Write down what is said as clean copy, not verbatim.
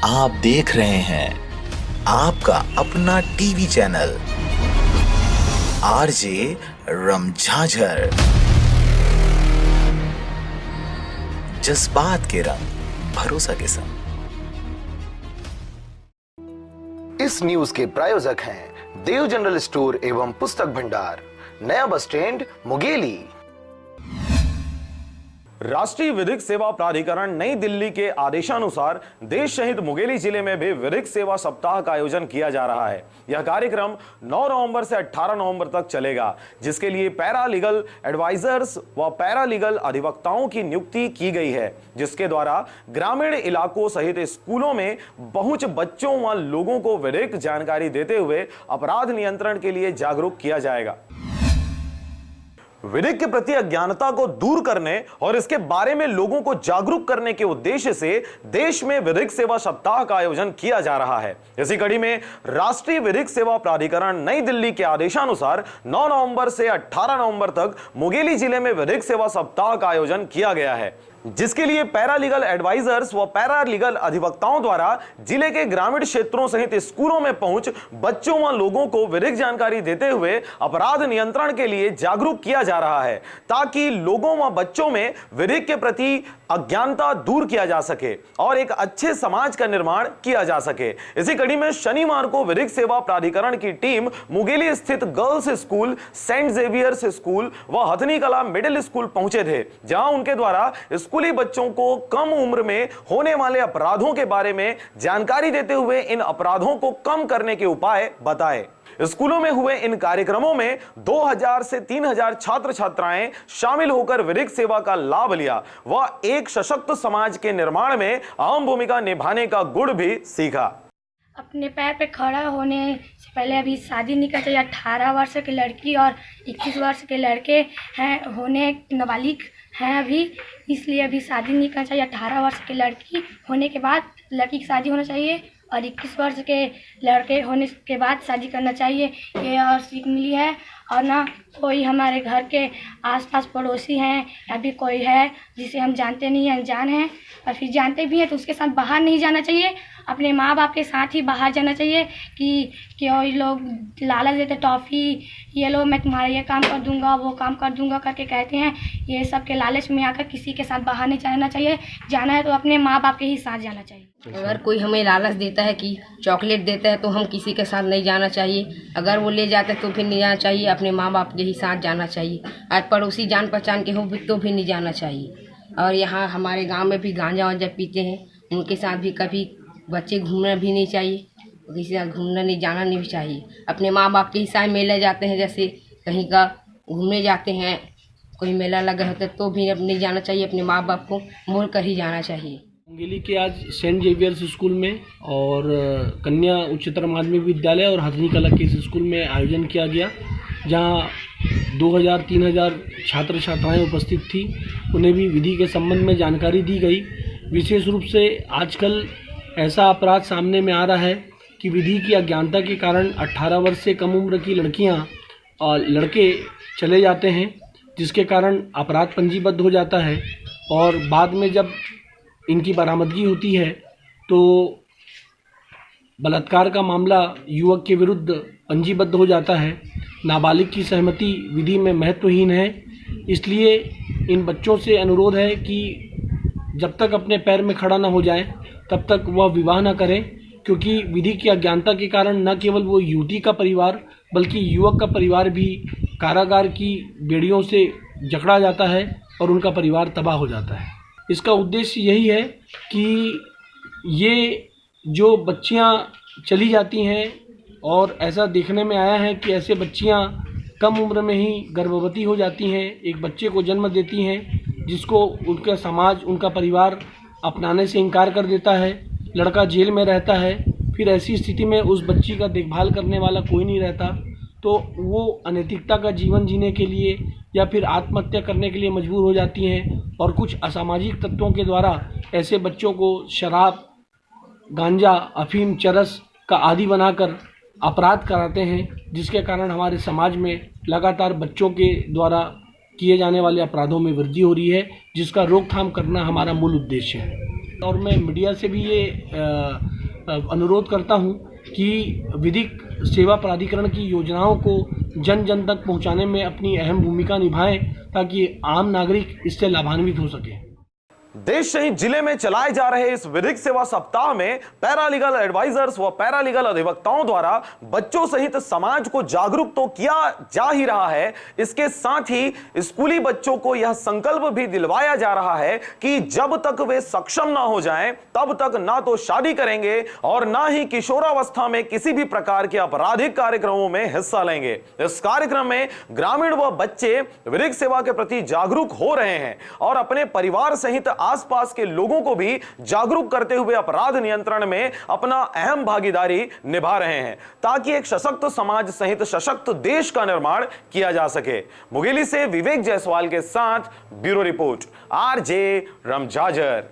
आप देख रहे हैं आपका अपना टीवी चैनल आरजे रमझाझर। जज्बात के रंग भरोसा के संग। इस न्यूज के प्रायोजक हैं देव जनरल स्टोर एवं पुस्तक भंडार, नया बस स्टैंड, मुंगेली। राष्ट्रीय विधिक सेवा प्राधिकरण नई दिल्ली के आदेशानुसार देश सहित मुंगेली जिले में भी विधिक सेवा सप्ताह का आयोजन किया जा रहा है। यह कार्यक्रम 9 नवंबर से 18 नवंबर तक चलेगा, जिसके लिए पैरा लीगल एडवाइजर्स व पैरा लीगल अधिवक्ताओं की नियुक्ति की गई है, जिसके द्वारा ग्रामीण इलाकों सहित स्कूलों में पहुंच बच्चों व लोगों को विधिक जानकारी देते हुए अपराध नियंत्रण के लिए जागरूक किया जाएगा। विधिक के प्रति अज्ञानता को दूर करने और इसके बारे में लोगों को जागरूक करने के उद्देश्य से देश में विधिक सेवा सप्ताह का आयोजन किया जा रहा है। इसी कड़ी में राष्ट्रीय विधिक सेवा प्राधिकरण नई दिल्ली के आदेशानुसार 9 नवंबर से 18 नवंबर तक मुंगेली जिले में विधिक सेवा सप्ताह का आयोजन किया गया है, जिसके लिए पैरा लीगल एडवाइजर्स व पैरा लीगल अधिवक्ताओं द्वारा जिले के ग्रामीण क्षेत्रों सहित स्कूलों में पहुंच बच्चों व लोगों को विधिक जानकारी देते हुए अपराध नियंत्रण के लिए जागरूक किया जा रहा है, ताकि लोगों व बच्चों में विधिक के प्रति अज्ञानता दूर किया जा सके और एक अच्छे समाज का निर्माण किया जा सके। इसी कड़ी में शनिवार को विधिक सेवा प्राधिकरण की टीम मुंगेली स्थित girls school, saint Xavier's school व हथनी कला मिडिल स्कूल पहुंचे थे, जहां उनके द्वारा स्कूली बच्चों को कम उम्र में होने वाले अपराधों के बारे में जानकारी देते हुए इन अपराधों को कम करने के उपाय बताए। स्कूलों में हुए इन कार्यक्रमों में 2000 से 3000 छात्र छात्राएं शामिल होकर विधिक सेवा का लाभ लिया व एक सशक्त समाज के निर्माण में अहम भूमिका निभाने का गुण भी सीखा। अपने पैर पे खड़ा होने से पहले अभी शादी नहीं करनी चाहिए। 18 वर्ष की लड़की और 21 वर्ष के लड़के हैं, होने नाबालिग हैं अभी, इसलिए अभी शादी नहीं करना चाहिए। 18 वर्ष की लड़की होने के बाद लड़की की शादी होना चाहिए और 21 वर्ष के लड़के होने के बाद शादी करना चाहिए। ये और सीख मिली है। और ना कोई हमारे घर के आसपास पड़ोसी हैं या भी कोई है जिसे हम जानते नहीं हैं, अनजान हैं, और फिर जानते भी हैं तो उसके साथ बाहर नहीं जाना चाहिए। अपने माँ बाप के साथ ही बाहर जाना चाहिए कि ये लोग लालच देते, टॉफ़ी ये लो मैं तुम्हारा ये काम कर दूंगा, वो काम कर दूंगा करके कहते हैं। ये सब के लालच में आकर किसी के साथ बाहर नहीं जाना चाहिए। जाना है तो अपने माँ बाप के ही साथ जाना चाहिए। अगर कोई हमें लालच देता है कि चॉकलेट देता है तो हम किसी के साथ नहीं जाना चाहिए। अगर वो ले जाता है तो फिर नहीं जाना चाहिए, अपने माँ बाप के ही साथ जाना चाहिए। आज पड़ोसी जान पहचान के हो तो भी नहीं जाना चाहिए। और यहाँ हमारे गांव में भी गांजा वांजा पीते हैं, उनके साथ भी कभी बच्चे घूमना भी नहीं चाहिए, किसी के साथ घूमना नहीं जाना नहीं चाहिए। अपने माँ बाप के ही साथ मेले जाते हैं, जैसे कहीं का घूमने जाते हैं, कोई मेला लगा होता है तो भी नहीं जाना चाहिए, अपने माँ बाप को मोड़ कर ही जाना चाहिए। मुंगेली के आज सेंट जेवियर्स स्कूल में और कन्या उच्चतर माध्यमिक विद्यालय और हथनी कला के स्कूल में आयोजन किया गया, जहां 2000-3000 छात्र छात्राएं उपस्थित थी। उन्हें भी विधि के संबंध में जानकारी दी गई। विशेष रूप से आजकल ऐसा अपराध सामने में आ रहा है कि विधि की अज्ञानता के कारण 18 वर्ष से कम उम्र की लड़कियां और लड़के चले जाते हैं, जिसके कारण अपराध पंजीबद्ध हो जाता है और बाद में जब इनकी बरामदगी होती है तो बलात्कार का मामला युवक के विरुद्ध पंजीबद्ध हो जाता है। नाबालिग की सहमति विधि में महत्वहीन है, इसलिए इन बच्चों से अनुरोध है कि जब तक अपने पैर में खड़ा ना हो जाए तब तक वह विवाह न करें, क्योंकि विधि की अज्ञानता के कारण न केवल वो युवती का परिवार बल्कि युवक का परिवार भी कारागार की बेड़ियों से जकड़ा जाता है और उनका परिवार तबाह हो जाता है। इसका उद्देश्य यही है कि ये जो बच्चियां चली जाती हैं, और ऐसा देखने में आया है कि ऐसे बच्चियां कम उम्र में ही गर्भवती हो जाती हैं, एक बच्चे को जन्म देती हैं, जिसको उनका समाज, उनका परिवार अपनाने से इनकार कर देता है। लड़का जेल में रहता है, फिर ऐसी स्थिति में उस बच्ची का देखभाल करने वाला कोई नहीं रहता, तो वो अनैतिकता का जीवन जीने के लिए या फिर आत्महत्या करने के लिए मजबूर हो जाती हैं। और कुछ असामाजिक तत्वों के द्वारा ऐसे बच्चों को शराब, गांजा, अफीम, चरस का आदी बनाकर अपराध कराते हैं, जिसके कारण हमारे समाज में लगातार बच्चों के द्वारा किए जाने वाले अपराधों में वृद्धि हो रही है, जिसका रोकथाम करना हमारा मूल उद्देश्य है। और मैं मीडिया से भी ये अनुरोध करता हूं कि विधिक सेवा प्राधिकरण की योजनाओं को जन जन तक पहुंचाने में अपनी अहम भूमिका निभाएं ताकि आम नागरिक इससे लाभान्वित हो सके। देश सहित जिले में चलाए जा रहे इस विधिक सेवा सप्ताह में पैरालीगल एडवाइजर्स व पैरालीगल अधिवक्ताओं द्वारा बच्चों सहित समाज को जागरूक तो किया जा ही रहा है, इसके साथ ही स्कूली बच्चों को यह संकल्प भी दिलवाया जा रहा है कि जब तक वे सक्षम ना हो जाएं, तब तक ना तो शादी करेंगे और ना ही किशोरावस्था में किसी भी प्रकार के आपराधिक कार्यक्रमों में हिस्सा लेंगे। इस कार्यक्रम में ग्रामीण व बच्चे विधिक सेवा के प्रति जागरूक हो रहे हैं और अपने परिवार सहित आसपास के लोगों को भी जागरूक करते हुए अपराध नियंत्रण में अपना अहम भागीदारी निभा रहे हैं ताकि एक सशक्त समाज सहित सशक्त देश का निर्माण किया जा सके। मुंगेली से विवेक जायसवाल के साथ ब्यूरो रिपोर्ट, आरजे रमजाजर।